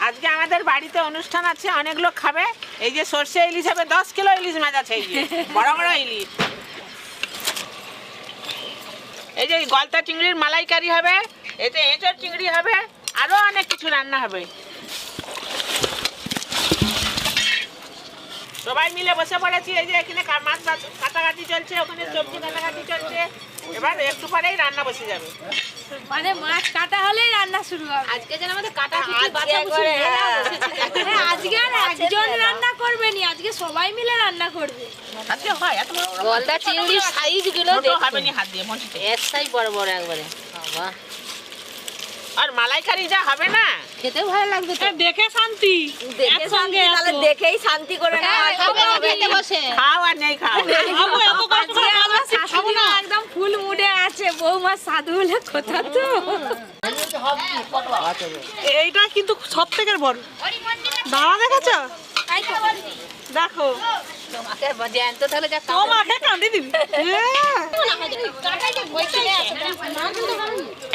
আজকে আমাদের বাড়িতে অনুষ্ঠান আছে, অনেক লোক খাবে। এই যে সর্ষে ইলিশ হবে, 10 কিলো ইলিশ মাছ আছে, এই যে বড় বড় ইলিশ। এই যে গলদা চিংড়ির মালাইকারি হবে, এতে এঁচড় চিংড়ি হবে, আরো অনেক কিছু রান্না হবে। সবাই মিলে বসে পড়েছি। এই যে এখানে মাছ কাটাকাটি চলছে, ওখানে সবজি কাটাকাটি চলছে। এবার একটু পরেই রান্না বসে যাবে। মানে মাছ কাটা হলেই রান্না শুরু হবে। আজকে যেন আমাদের কাটা কুচি বাছাবুচি আজকে আর একজন রান্না করবে নি, আজকে সবাই মিলে রান্না করবে। আজকে হয় এত বড় বড় গলদা চিংড়ির সাইজ গুলো ছোট হবে না, হাত দিয়ে মঞ্চিতে। এক সাইজ বড় বড় একবারে। বাবা, আর মালাইকারি যা হবে না, খেতে ভালো লাগবে তো। দেখে শান্তি, দেখে শান্তি, তাহলে দেখেই শান্তি করে না খেতে বসে। খাও আর নেই খাও। একদম ফুল মুডে আছে, বৌমা সাধু হলে কোথা তো। এইটা কিন্তু সব থেকে বড় দাঁড়া, দেখেছো? দেখো তোমাকে জ্যান্ত তাহলে যা তোমাকে কাঁদি দিবি।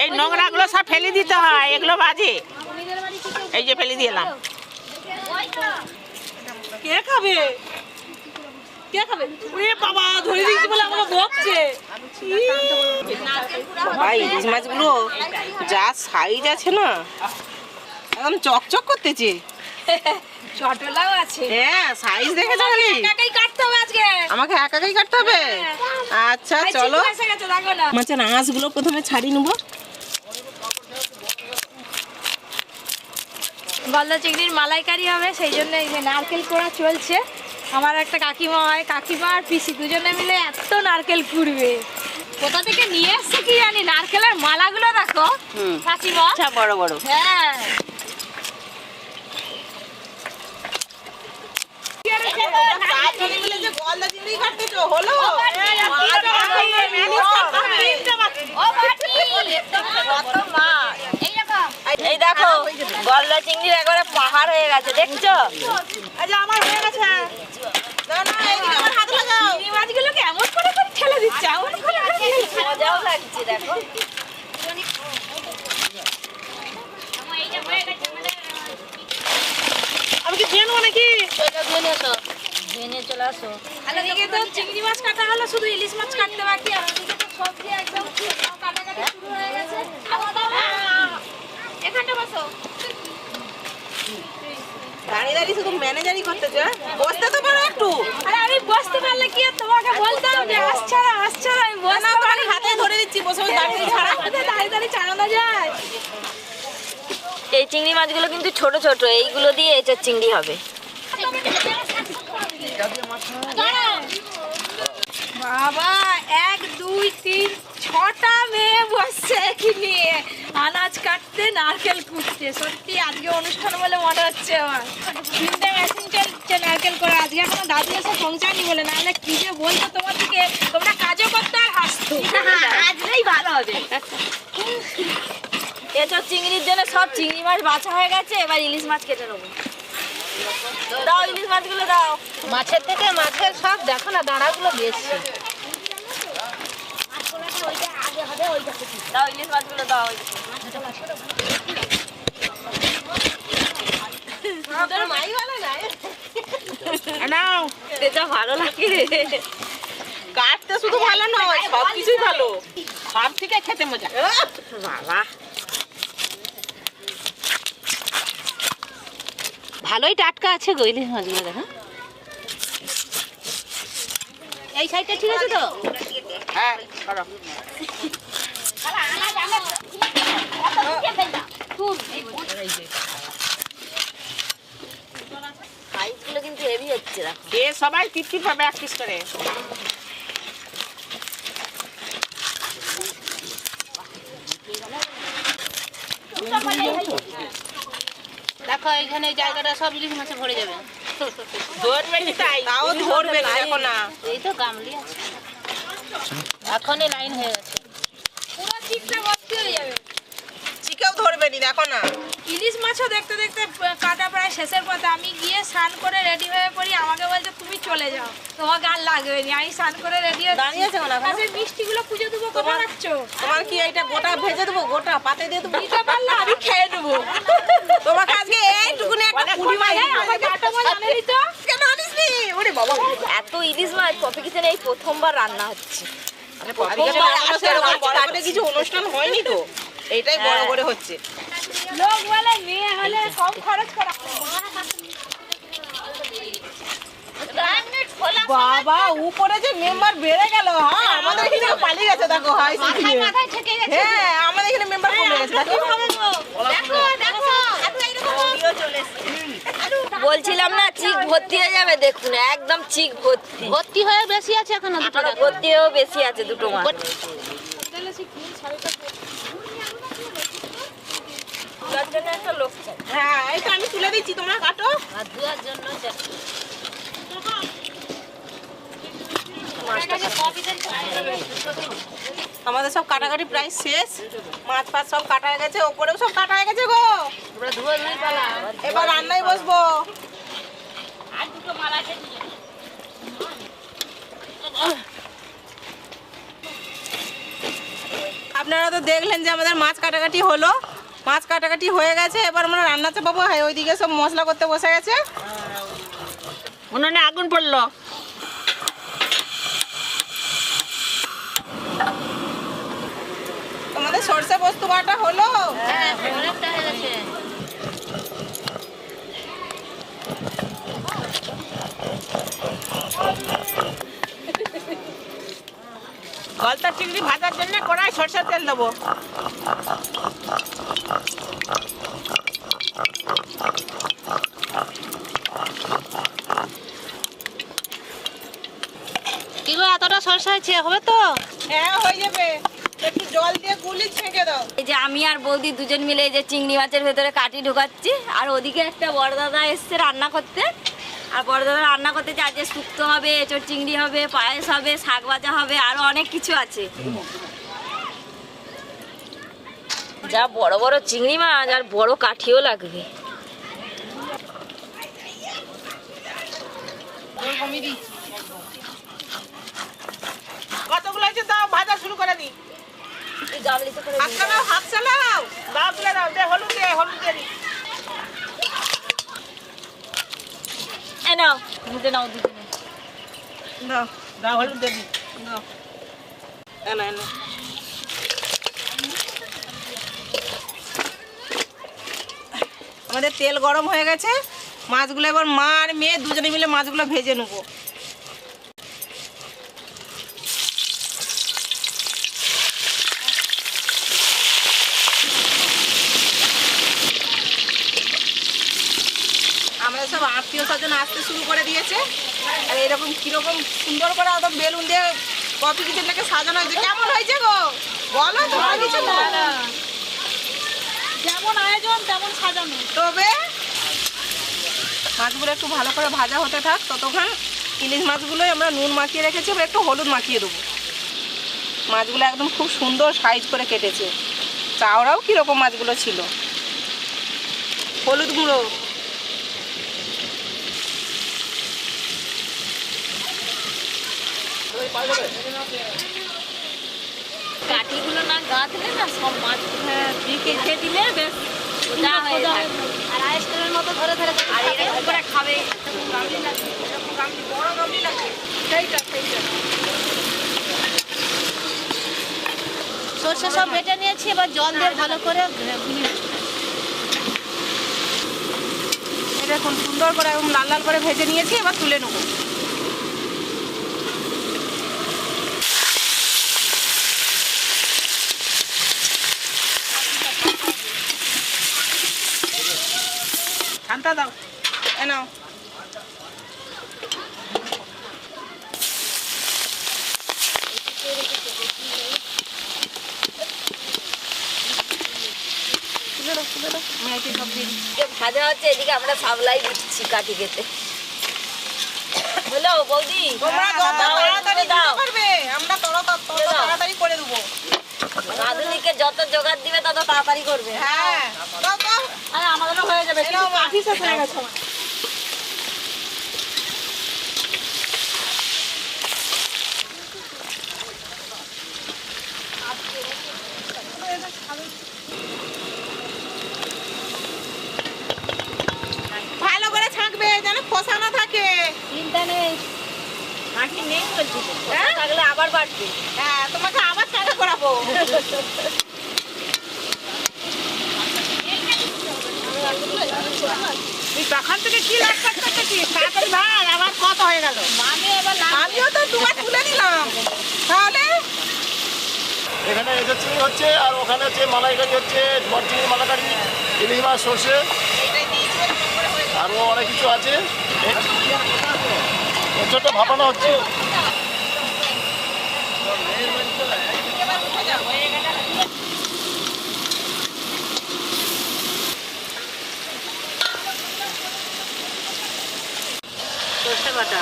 এই নোংরা গুলো সব ফেলে দিতে হয়, এগুলো বাজে। এই যে ফেলে দিলাম। কে খাবে? কে খাবে? ওরে বাবা, ধরে দিয়েছি বলে আমাকে বকছে। ভাই ইলিশ মাছগুলো যা সাইজ আছে না, একদম চকচক করতেছে। চটলাও আছে। হ্যাঁ, সাইজ দেখেছো খালি? একাই কাটতে হবে আজকে। আমাকে একাই কাটতে হবে? আচ্ছা চলো। এসে গেছে, দেখো না। মাছের আঁশগুলো প্রথমে ছাড়িয়ে নেবো। গলদা চিংড়ির মালাইকারি হবে, সেই জন্য এই যে নারকেল কোড়া চলছে। আমার একটা কাকিমা হয়, কাকিমা আর পিসি দুজনে মিলে এত নারকেল কুড়বে। কোথা থেকে নিয়ে এসছে কি জানি, নারকেলের মালাগুলো দেখো কাকিমা। আচ্ছা, বড় বড়। হ্যাঁ, এই দেখো গলদা চিংড়ির একবারে পাহাড় হয়ে গেছে, দেখছো? আমার হয়ে গেছে। চিংড়ি মাছগুলোকে এমন করে করে ঠেলে দিচ্ছে, এমন করে করে ঠেলে দিচ্ছে। মজাও লাগছে দেখো। আমি কি খেয়ে নেবো নাকি? ভেনে চলে আসো। আর এদিকে তো চিংড়ি মাছ কাটা হলো, শুধু ইলিশ মাছ কাটতে বাকি। আর ওদিকে তো সবজি একদম কাটাকাটি শুরু হয়ে গেছে। এখানটা বসো। দাঁড়িয়ে দাঁড়িয়ে শুধু ম্যানেজারই করতেছে। বসতে তো পারো একটু। আরে আমি বসতে পারলে কি আর তোমাকে বলতাম যে আসছে না, আসছে না। আমি বসতে পারি, হাতে ধরে দিচ্ছি, বসে বসে দাঁড়িয়ে ছাড়া। দাঁড়িয়ে দাঁড়িয়ে চালানো যায়। এই চিংড়ি মাছগুলো কিন্তু ছোট ছোট, এইগুলো দিয়ে এঁচড় চিংড়ি হবে। বাবা, 1 2 3 6টা মেয়ে বসছে কি নিয়ে, আনাজ কাটতে, নারকেল কুটতে। সত্যি আজকে অনুষ্ঠান বলে মনে হচ্ছে আমার। 3টে মেশিন চলছে নারকেল করে। আজকে এখনো দাদু এসে পৌঁছায়নি বলে, নাহলে কি যে বলতো তোমাদেরকে, তোমরা কাজও করতে আর হাসতো। আজকেই ভালো হবে। এঁচড় চিংড়ির জন্য সব চিংড়ি মাছ বাছা হয়ে গেছে, এবার ইলিশ মাছ কেটে নেবো। দাও ইলিশ মাছগুলো দাও। মাছের থেকে মাছের সব দেখো না, দাঁড়াগুলো বেশি। দাও ইলিশ মাছগুলো দাও। নাও, এটা ভালো লাগে। কাটতে শুধু ভালো নয়, সব কিছুই ভালো। সব থেকে খেতে মজা। বাবা, ভালোই টাটকা আছে গো ইলিশ মাছগুলো, দেখো। এই সাইডটা ঠিক আছে তো? হ্যাঁ, করো। সাইজগুলো কিন্তু হেভি হচ্ছে, দেখো। এ সবাই টিপটিপ পাবে এক পিস করে। দেখো এখানে এই জায়গাটা সব ইলিশ মাছে ভরে যাবে। ধরবে নি তাই। তাও ধরবে না, দেখো না। এই তো গামলি আছে, এখনই লাইন হয়ে গেছে। পুরো চিকটা ভর্তি হয়ে যাবে। চিকেও ধরবে নি, দেখো না। ইলিশ মাছও দেখতে দেখতে কাটা প্রায় শেষের পথে। আমি গিয়ে স্নান করে রেডি হয়ে পড়ি, আমাকে বলছে তুমি চলে যাও, তোমাকে আর লাগবে নি। আমি স্নান করে রেডি হয়ে দাঁড়িয়ে আছে না এখন? মিষ্টিগুলো পুজো দেবো, কোথায় রাখছো? তোমার কি এইটা গোটা ভেজে দেবো? গোটা পাতে দিয়ে দেবো? দিতে পারলে আমি খেয়ে নেবো। তোমাকে আজকে এইটুকু পপি কিচেনে এই প্রথমবার রান্না হচ্ছে। আরে পপি কিচেনে এখনো সেরকম বড় করে কিছু অনুষ্ঠান হয়নি তো, এইটাই বড় করে হচ্ছে। লোক বলে মেয়ে হলে কম খরচ করা। বাবা উপরে যে মেম্বার বেড়ে গেল, হ্যাঁ আমাদের এখানে পালিয়ে গেছে দেখো। হাই হ্যাঁ আমাদের এখানে মেম্বার কমে গেছে দেখো। বলছিলাম না চিক ভর্তি হয়ে যাবে, দেখুন একদম চিক ভর্তি। ভর্তি হয়ে বেশি আছে এখনো দুটো এখনো ভর্তি হয়েও বেশি আছে দুটো মাছ। তার জন্য একটা লোক চাই। হ্যাঁ এই তো আমি তুলে দিচ্ছি, তোমরা কাটো। আর ধোয়ার জন্য আমাদের সব কাটাকাটি প্রায় শেষ, মাছ ফাছ সব কাটা হয়ে গেছে, ওপরেও সব কাটা হয়ে গেছে গো। এবার রান্নায় বসবো। আপনারা তো দেখলেন যে আমাদের মাছ কাটাকাটি হলো, মাছ কাটাকাটি হয়ে গেছে। এবার আমরা রান্না চাপাবো। হ্যাঁ ওইদিকে সব মশলা করতে বসে গেছে। উনুনে আগুন পড়লো। তোমাদের সরষে পোস্ত বাটা হলো? অনেকটা হয়ে গেছে। গলদা চিংড়ি ভাজার জন্য কড়াই সরষের তেল দেবো। কি গো এতটা সরষে আছে, হবে তো? হ্যাঁ হয়ে যাবে, একটু জল দিয়ে গুলি ছেঁকে দাও। এই যে আমি আর বৌদি দুজন মিলে এই যে চিংড়ি মাছের ভেতরে কাটি ঢোকাচ্ছি, আর ওদিকে একটা বড়দাদা এসছে রান্না করতে। আর বড়দাদা রান্না করতে যে আজকে শুক্তো হবে, এঁচোড় চিংড়ি হবে, পায়েস হবে, শাক ভাজা হবে, আরো অনেক কিছু আছে। যা বড় বড় চিংড়ি মাছ আর বড় কাঠিও লাগবে। কতগুলো আছে দাও, ভাজা শুরু করে দিই। এই গামলিতে করে হাত চালাও, হাত চালাও। দাও তুলে দাও, দে হলুদ দিয়ে দিই। এ নাও, মুখে নাও দুজনে। দাও দাও হলুদ দিয়ে দিই। দাও, এনো এনো। আমাদের তেল গরম হয়ে গেছে, মাছগুলো এবার মা আর মেয়ে দুজনে মিলে মাছগুলো ভেজে নেবো। আমাদের সব আত্মীয় স্বজন আসতে শুরু করে দিয়েছে। আর এরকম কিরকম সুন্দর করে একদম বেলুন দিয়ে পপি কিচেনটাকে সাজানো হয়েছে। কেমন হয়েছে গো বলো তোমার কিছু? যেমন আয়োজন তেমন সাজানো। তবে মাছগুলো একটু ভালো করে ভাজা হতে থাক, ততক্ষণ ইলিশ মাছগুলোই আমরা নুন মাখিয়ে রেখেছি, এবার একটু হলুদ মাখিয়ে দেবো। মাছগুলো একদম খুব সুন্দর সাইজ করে কেটেছে। চাওড়াও কীরকম মাছগুলো ছিল। হলুদ গুঁড়ো, কাঠিগুলো না গাঁথলে না সব মাছ কেটে দিলে বেশ সোজা হয়ে যায়। আর আইসক্রিমের মতো ধরে ধরে আর এরকম করে খাবে। বড় গামলি লাগবে। সরষে সব বেটে নিয়েছি, এবার জল দিয়ে ভালো করে গুলিয়ে এটা এখন সুন্দর করে একদম লাল লাল করে ভেজে নিয়েছি, এবার তুলে নেবো। ঠান্ডা দাও। এ নাও। তুলে দাও, তুলে দাও। মেয়েকে সব দিয়ে দিচ্ছি। যে ভাজা হচ্ছে এদিকে আমরা সাবলাই দিচ্ছি কাঠি কেটে। হলো বৌদি, তোমরা যত দাও, তাড়াতাড়ি দাও। দিতে পারবে, আমরা তত তাড়াতাড়ি করে দেবো। রাঁধুনিকে যত জোগাড় দিবে তত তাড়াতাড়ি করবে। হ্যাঁ দাও দাও। আর আমাদেরও হয়ে যাবে, কিন্তু কাঠি শেষ হয়ে গেছে আমার। ভালো করে ছাঁকবে যেন খোসা না থাকে। চিন্তা নেই। মাটি নেই বলছি তো। হ্যাঁ থাকলে আবার বাড়বে। হ্যাঁ তোমাকে আবার টাকা করাবো। তুই তখন থেকে কি লাভ করতেছিস? তাড়াতাড়ি ভাগ, আবার কত হয়ে গেল? আমিও তো তোমার তুলে নিলাম তাহলে। এখানে এঁচোর চিংড়ি হচ্ছে, আর ওখানে হচ্ছে মালাইকারি হচ্ছে, ঝড় চিংড়ি মালাইকারি, ইলিশ মাছ, সর্ষে, আরও অনেক কিছু আছে। এঁচোরটা ভাপানো হচ্ছে। সর্ষে বাটা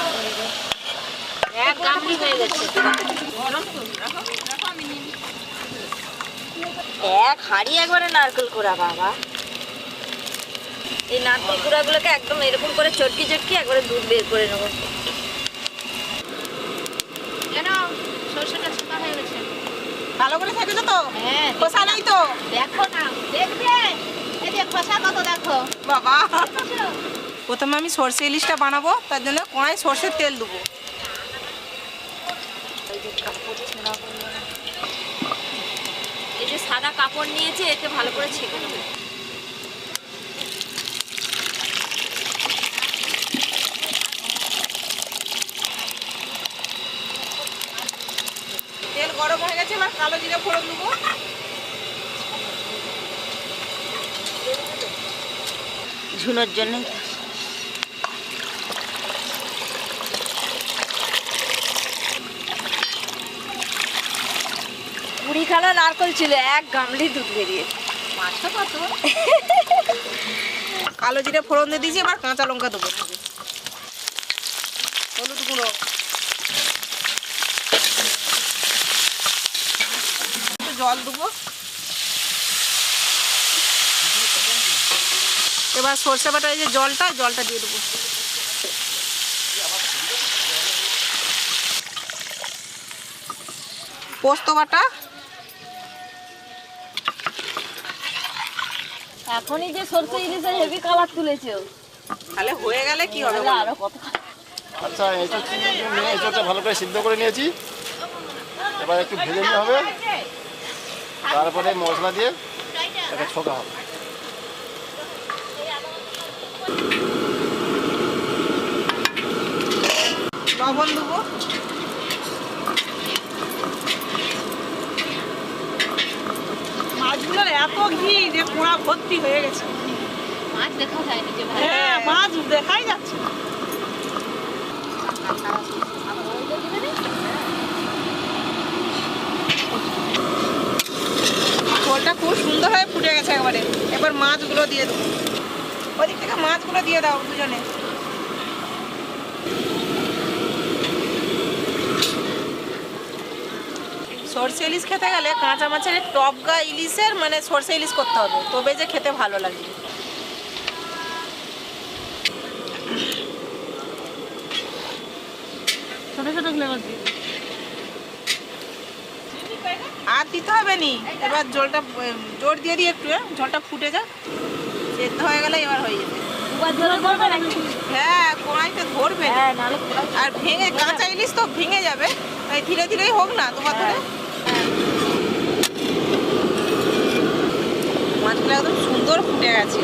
এক গামলি হয়ে গেছে। এক হাঁড়ি একবারে নারকেল কুড়া বাবা। এই নারকেল কুড়াগুলোকে একদম এরকম করে চটকি চটকি একবারে দুধ বের করে নেবো। কেন সর্ষেটা শুকা হয়ে গেছে? ভালো করে থেকেছো তো? হ্যাঁ খোসা নাই তো? দেখো না, দেখবে এই যে খোসা কত দেখো। বাবা প্রথমে আমি সর্ষে ইলিশটা বানাবো, তার জন্য কড়াই সর্ষের তেল দেবো। এই যে সাদা কাপড় নিয়েছে, এতে ভালো করে ছেঁকে নেবো। তেল গরম হয়ে গেছে, এবার কালো জিরে ফোড়ন দেবো। ঝুনোর জন্য কুড়িখানা নারকেল ছিল, এক গামলি দুধ বেরিয়েছে। কালো জিরে ফোড়ন দিয়ে দিয়েছি, এবার কাঁচা লঙ্কা দেবো, হলুদ গুঁড়ো, একটু জল দেবো। এবার সর্ষে বাটা এই যে জলটা দিয়ে দেবো। পোস্ত বাটা, এখনই যে সরষে ইলিশের হেভি কালার তুলেছে ও। তাহলে হয়ে গেলে কি হবে? তাহলে আরো কত আচ্ছা, এঁচোর চিংড়ি নিয়ে এঁচোরটা ভালো করে সিদ্ধ করে নিয়েছি। এবার একটু ভেজে নিতে হবে, তারপরে মশলা দিয়ে এটা ছোকা হবে। লবণ দেবো, মাছগুলোর এত ঘি যে কোড়া ভর্তি হয়ে গেছে। মাছ দেখা যায়নি যে হ্যাঁ মাছ দেখাই যাচ্ছে না। ঝোলটা খুব সুন্দর হয়ে ফুটে গেছে একবারে। এবার মাছগুলো দিয়ে দেবো, ওদিক থেকে মাছগুলো দিয়ে দাও দুজনে। সর্ষে ইলিশ খেতে গেলে কাঁচা মাছের টপগা ইলিশের মানে সর্ষে ইলিশ করতে হবে, তবে যে খেতে ভালো লাগে। ছোট ছোট ফ্লেভার দিয়ে আর দিতে হবে নি। এবার জলটা জোর দিয়ে দিয়ে একটু জলটা ফুটে যাক, সেদ্ধ হয়ে গেলে এবার হয়ে যাবে। দুবার ধরে করবে নাকি? হ্যাঁ কড়াইতে ধরবে না। হ্যাঁ নাহলে কুড়াই। আর ভেঙে কাঁচা ইলিশ তো ভেঙে যাবে, তাই ধীরে ধীরেই হোক না তোমার ধরে। মাছগুলো একদম সুন্দর ফুটে গেছে।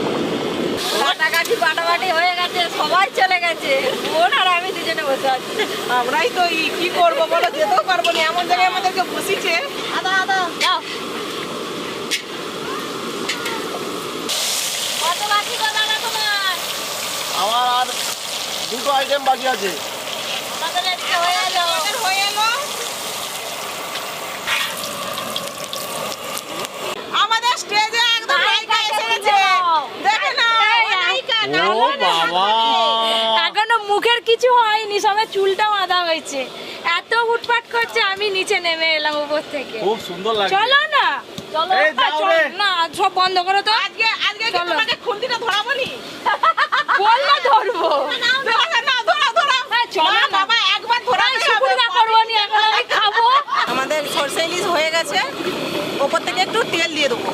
কাটাকাটি বাটাবাটি হয়ে গেছে, সবাই চলে গেছে, বোন আর আমি দুজনে বসে আছি। আমরাই তো কি করবো বলো, যেতেও পারবো না, এমন জায়গায় আমাদেরকে বসিছে। যাও। কত বাকি গো দাদা তোমার? আমার আর দুটো আইটেম বাকি আছে। আমাদের এদিকে হয়ে এলো। হয়ে এলো। আমাদের স্টেজে একদম নায়িকা এসে গেছে, দেখে নাও। ও বাবা, এখনো মুখের কিছু হয়নি, সবে চুলটা বাঁধা হয়েছে। এত হুটপাট করছে, আমি নিচে নেমে এলাম উপর থেকে। খুব সুন্দর লাগছে। চলো না, চলো। এই যাও রে। না সব বন্ধ করো তো। আজকে কি চলো। তোমাকে খুন্তিটা ধরাবো নি? বললো ধরবো। ধরা। হ্যাঁ, চলো না না। বাবা, একবার ধরাতে হবে। শুকুরটা করবো নি, এখন আমি খাবো। আমাদের সরষে ইলিশ হয়ে গেছে, ওপর থেকে একটু তেল দিয়ে দেবো,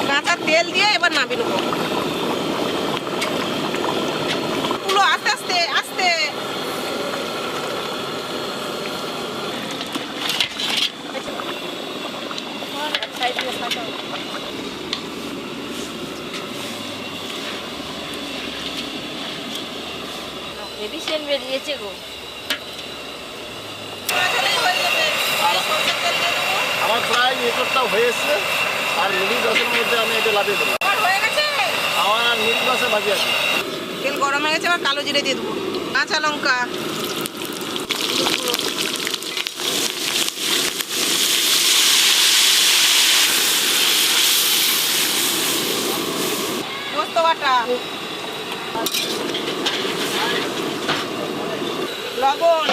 কাঁচা তেল দিয়ে এবার নামিয়ে নেবো। আস্তে আস্তে আস্তে হেভি সেন্ট বেরিয়েছে গো। আমার প্রায় এঁচোড়টাও হয়ে এসছে, আর মিনিট 10-এর মধ্যে আমি এটা লাভিয়ে দেবো। হয়ে গেছে, আমার আর মিনিট 10 বাকি আছে। তেল গরম হয়ে গেছে, এবার কালো জিরে দিয়ে দেবো, কাঁচা লঙ্কা, পোস্ত বাটা, লবণ।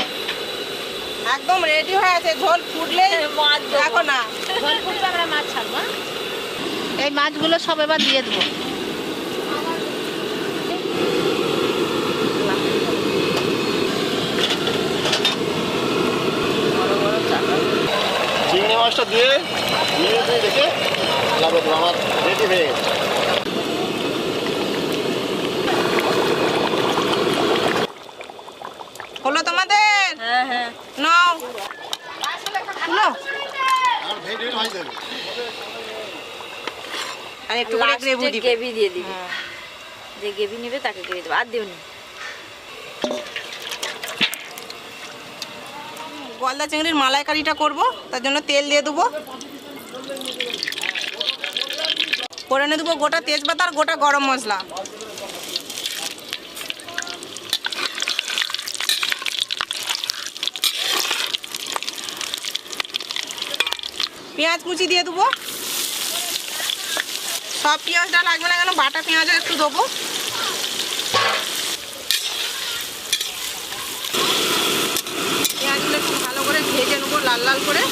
একদম রেডি হয়ে আছে, ঝোল ফুটলে মাছ দেবো। দেখো না। ঝোল ফুটবে আমরা মাছ ছাড়বো। এই মাছগুলো সব এবার দিয়ে দেবো। চিংড়ি মাছটা দিয়ে রেখে লাভিয়ে দেবো। আমার রেডি হয়ে গেছে। হলো তোমাদের? হ্যাঁ হ্যাঁ। নাও, নাও। আর ভেজে ভাই দেবে। আর একটু করে গ্রেভি দিবে। গ্রেভি দিয়ে দিবি, যে গ্রেভি নেবে তাকে গ্রেভি দেবো, আর দিও নি। গলদা চিংড়ির মালাইকারিটা করব, তার জন্য তেল দিয়ে দেবো। করে নিয়ে দেবো গোটা তেজপাতা আর গোটা গরম মশলা। পেঁয়াজ কুচি দিয়ে দেবো। সব পেঁয়াজটা লাগবে না কেন, বাটা পেঁয়াজও একটু দেবো। পেঁয়াজগুলো একটু ভালো করে ভেজে নেবো, লাল লাল করে।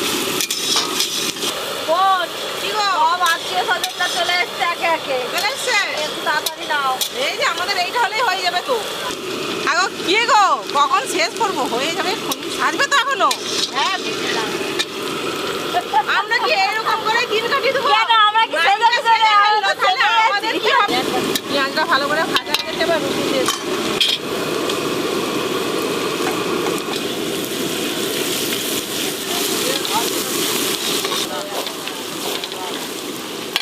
বোন, কি গো, সব আত্মীয় স্বজনরা চলে এসছে একে একে, চলে এসছে? একটু তাড়াতাড়ি দাও। এই যে আমাদের এইটা হলেই হয়ে যাবে তো। আগো কি গো, কখন শেষ করবো? হয়ে যাবে, সাজবে তো এখনো। হ্যাঁ দিলাম। আমরা কি এরকম করে দিন কাটিয়ে দেবো? কেন, আমরা কি সেজে বাড়িতে সেজে সেজে ফেললো, আমরা তাহলে সেজে আমাদের আছি। কি হবে? পেঁয়াজটা ভালো করে ভাজা হয়ে গেছে, এবার রসুন দিয়ে দেবো।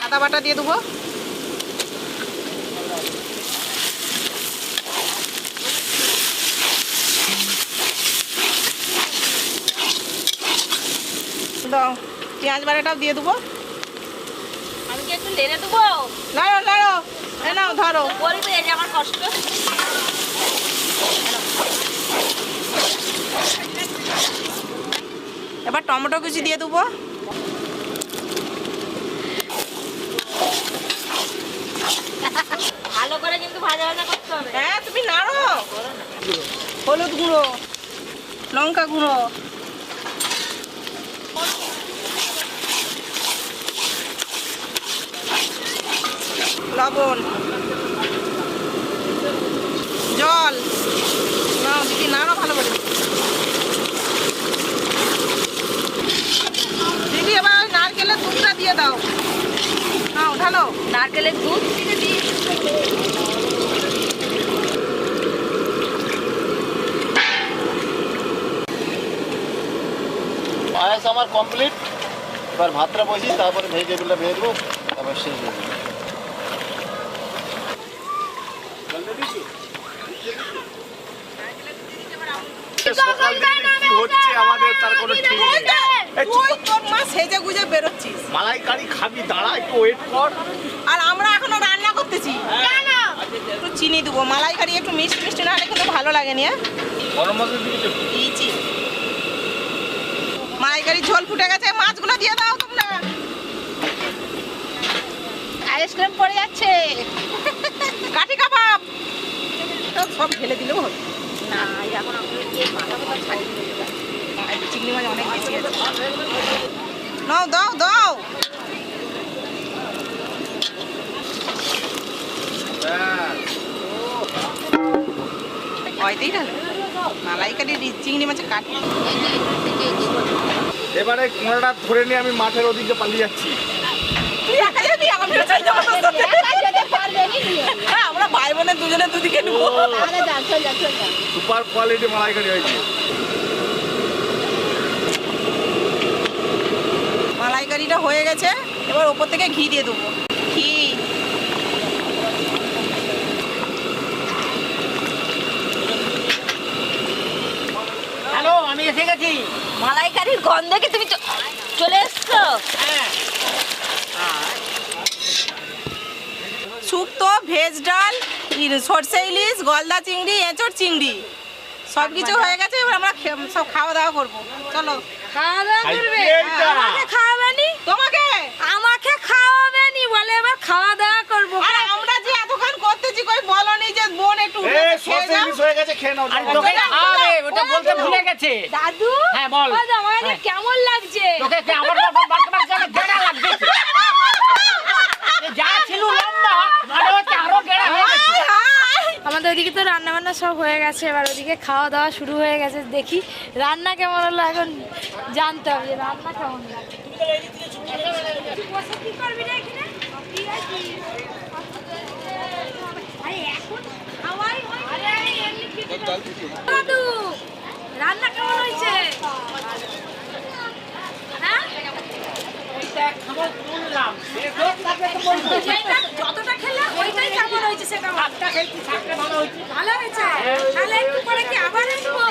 আদা বাটা দিয়ে দেবো। দাও, পেঁয়াজ বাটাটাও দিয়ে দেবো। আমি কি একটু নেড়ে দেবো? নাড়ো নাড়ো, এ নাও ধরো। বলি তো, এই যে আমার কষ্ট। এবার টমেটো কুচি দিয়ে দেবো। ভালো করে কিন্তু ভাজা ভাজা করতে হবে। হ্যাঁ তুমি নাড়ো। হলুদ গুঁড়ো, লঙ্কা গুঁড়ো, লবণ, জল। নাও দিদি, নাড়ো ভালো করে। দিদি এবার নারকেলের দুধটা দিয়ে দাও। নাও ঢালো। নারকেলের দুধ দিয়ে দিই। পায়েস আমার কমপ্লিট। এবার ভাতটা বসি, তারপরে ভেজিটেবলটা ভেজে দেবো, তারপর শেষ হয়ে যাবে। সকাল থেকে কি হচ্ছে আমাদের তার কোনো ঠিক নেই। এই চুপ তুই তোর মা সেজে গুজে বেরোচ্ছিস, মালাইকারি খাবি, দাঁড়া একটু ওয়েট কর। আর আমরা এখনো রান্না করতেছি। একটু চিনি দেবো, মালাইকারি একটু মিষ্টি মিষ্টি না হলে কিন্তু ভালো লাগেনি। হ্যাঁ গরম মশলা দিবি? দিয়েছি। মালাইকারি ঝোল ফুটে গেছে, মাছগুলো দিয়ে দাও তোমরা। আইসক্রিম পড়ে যাচ্ছে। কাঠি কাবাব সব ঢেলে দিলেও হবে। না, এখন আমাদের গিয়ে মাথা মাথা ছাড়িয়ে দিতে হবে। একটু চিংড়ি মাছ অনেক বেশি আছে। নাও দাও দাও। হয়তেই ঢালে মালাইকারি চিংড়ি মাছের কাঠি। এবারে কোনাটা ধরে নিয়ে আমি মাঠের ওদিকে পালিয়ে যাচ্ছি। তুই একা যাবি, আমিও চলে যাবো তোর সাথে। হ্যাঁ, আমরা ভাই বোনের দুজনে দুদিকে নেবো। সুপার কোয়ালিটি মালাইকারি হয়েছে। মালাইকারিটা হয়ে গেছে, এবার ওপর থেকে ঘি দিয়ে দেবো। ঘি, এসে গেছি। মালাইকারির গন্ধে কি তুমি চলে এসছো? শুক্তো, ভেজ ডাল, সরষে ইলিশ, গলদা চিংড়ি, এঁচড় চিংড়ি সব কিছু হয়ে গেছে। এবার আমরা সব খাওয়া দাওয়া করবো। চলো। খাওয়া দাওয়া করবে? এইটা। আমাকে খাওয়াবেনি? তোমাকে আমাকে খাওয়াবেনি বলে এবার খাওয়া দাওয়া করবো। আর আমরা যে এতক্ষণ করতেছি কই বলনি যে বোন একটু উঠে এই খেয়ে সরষে যাও। ইলিশ হয়ে গেছে, খেয়ে নাও। আর তোকে খাওয়াবে, ওটা বলতে ভুলে গেছে। দাদু, হ্যাঁ, বল। ও দাদু, আমার এটা কেমন লাগছে? তোকে কি আমার বাবা বর্তমান জায়গায় গেড়া লাগবে? যা ছিল লম্বা, মনে হচ্ছে আরো গেড়া হয়ে গেছে। আমাদের ওদিকে তো রান্না বান্না সব হয়ে গেছে, এবার ওদিকে খাওয়া দাওয়া শুরু হয়ে গেছে। দেখি রান্না কেমন হলো, এখন জানতে হবে যে রান্না কেমন লাগে। তুই বসে কি করবি রে এখানে? কি আছে? আরে এখন খাওয়াই হয় না। আরে এমনি খেতে দাও। দাদু, রান্না কেমন হয়েছে? হ্যাঁ? যেটা যতটা খেলে ওইটাই কেমন হয়েছে সেটা বল। ভালো হয়েছে? তাহলে একটু পরে কি আবার আসবো?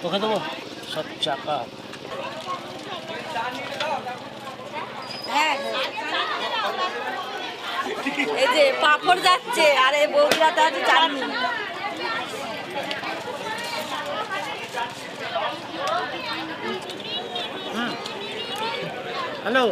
তোকে দেবো সব চাকা। এই যে পাপড় যাচ্ছে, আর এই বৌদিরাতে আছে চাটনি। হ্যালো,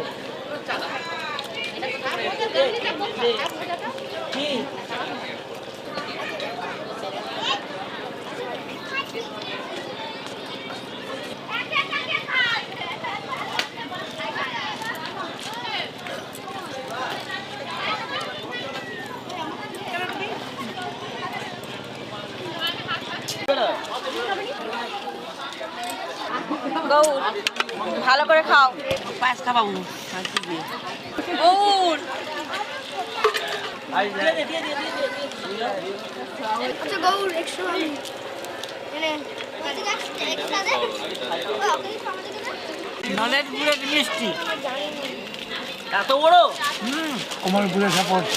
গৌর, ভালো করে খাও। পায়েস খাবাবো। গৌর, আচ্ছা গৌর 100 এনে নলের গুড়ের মিষ্টি এত বড়। কমলপুরে সাপোর্ট